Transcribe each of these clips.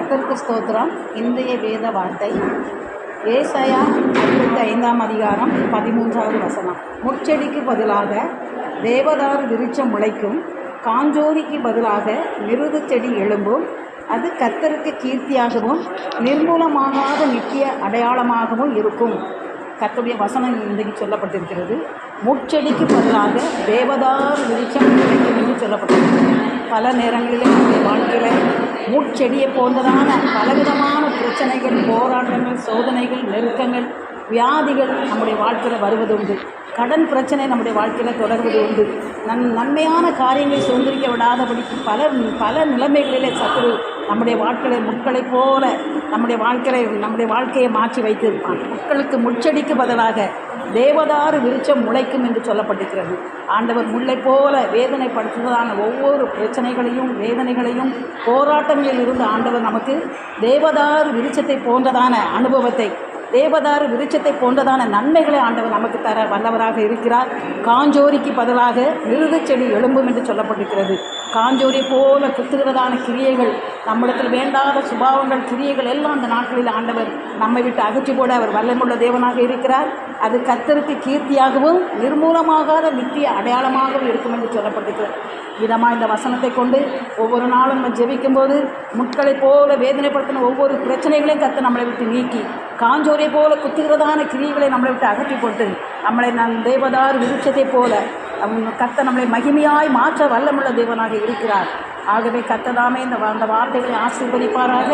கர்த்தருக்கு ஸ்தோத்திரம். இன்றைய வேத வார்த்தை ஏசாயா 55ஆம் அதிகாரம் 13வது வசனம். முட்செடிக்கு பதிலாக தேவதாரு விருட்சம் முளைக்கும், காஞ்சோரிக்கு பதிலாக மிருது செடி எழும்பும். அது கர்த்தருக்கு கீர்த்தியாகவும் நிர்மூலமாகாத நித்திய அடையாளமாகவும் இருக்கும். கர்த்தருடைய வசனம் இன்றைக்கு சொல்லப்பட்டிருக்கிறது. முட்செடிக்கு பதிலாக தேவதாரு விருட்சம் முளைக்கும் என்று சொல்லப்பட்டிருக்கிறது. பல நேரங்களிலே நம்முடைய வாழ்க்கையில் முட்செடியை போன்றதான பலவிதமான பிரச்சனைகள், போராட்டங்கள், சோதனைகள், நெருக்கங்கள், வியாதிகள் நம்முடைய வாழ்க்கையில் வருவது உண்டு. கடன் பிரச்சனை நம்முடைய வாழ்க்கையில் தொடர்வது உண்டு. நன்மையான காரியங்களை சுதந்திரிக்க விடாதபடிக்கு பல நிலைமைகளிலே சத்துரு நம்முடைய வாழ்க்கையை முட்களைப் போல நம்முடைய வாழ்க்கையை மாற்றி வைத்திருப்பான். முட்களுக்கு முட்செடிக்கு பதிலாக தேவதாரு விருட்சம் முளைக்கும் என்று சொல்லப்பட்டிருக்கிறது. ஆண்டவர் முல்லை போல வேதனைப்படுத்துவதான ஒவ்வொரு பிரச்சனைகளையும், வேதனைகளையும், போராட்டங்களில் இருந்து ஆண்டவர் நமக்கு தேவதாரு விருட்சத்தை போன்றதான அனுபவத்தை, தேவதாரு விருட்சத்தை போன்றதான நன்மைகளை ஆண்டவர் நமக்கு தர வல்லவராக இருக்கிறார். காஞ்சோரிக்கு பதிலாக மிருது செடி எழும்பும் என்று சொல்லப்பட்டிருக்கிறது. காஞ்சோரி போல குத்துகிறதான கிரியைகள், நம்மிடத்தில் வேண்டாத சுபாவங்கள், கிரியைகள் எல்லாம் அந்த நாட்களில் ஆண்டவர் நம்மை விட்டு அகற்றி போட அவர் வல்லமுள்ள தேவனாக இருக்கிறார். அது கர்த்தருக்கு கீர்த்தியாகவும் நிர்மூலமாகாத நித்திய அடையாளமாகவும் இருக்கும் என்று சொல்லப்பட்டிருக்கிறது. விதமாக இந்த வசனத்தை கொண்டு ஒவ்வொரு நாளும் நம்ம ஜெபிக்கும்போது முட்களைப் போல வேதனைப்படுத்தின ஒவ்வொரு பிரச்சனைகளையும் கர்த்தர் நம்மளை விட்டு நீக்கி, காஞ்சோரை போல குத்துகிறதான கிரியைகளை நம்மளை விட்டு அகற்றி போட்டு நம்மளை தேவதாரு விருட்சத்தை போல கர்த்தர் நம்மளை மகிமையாய் மாற்ற வல்லமுள்ள தேவனாக இருக்கிறார். ஆகவே கர்த்ததாமே அந்த வார்த்தைகளை ஆசீர்வதிப்பாராக.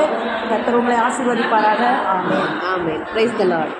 கர்த்தர் உங்களை ஆசீர்வதிப்பாராக. Amen. Amen. Praise the Lord.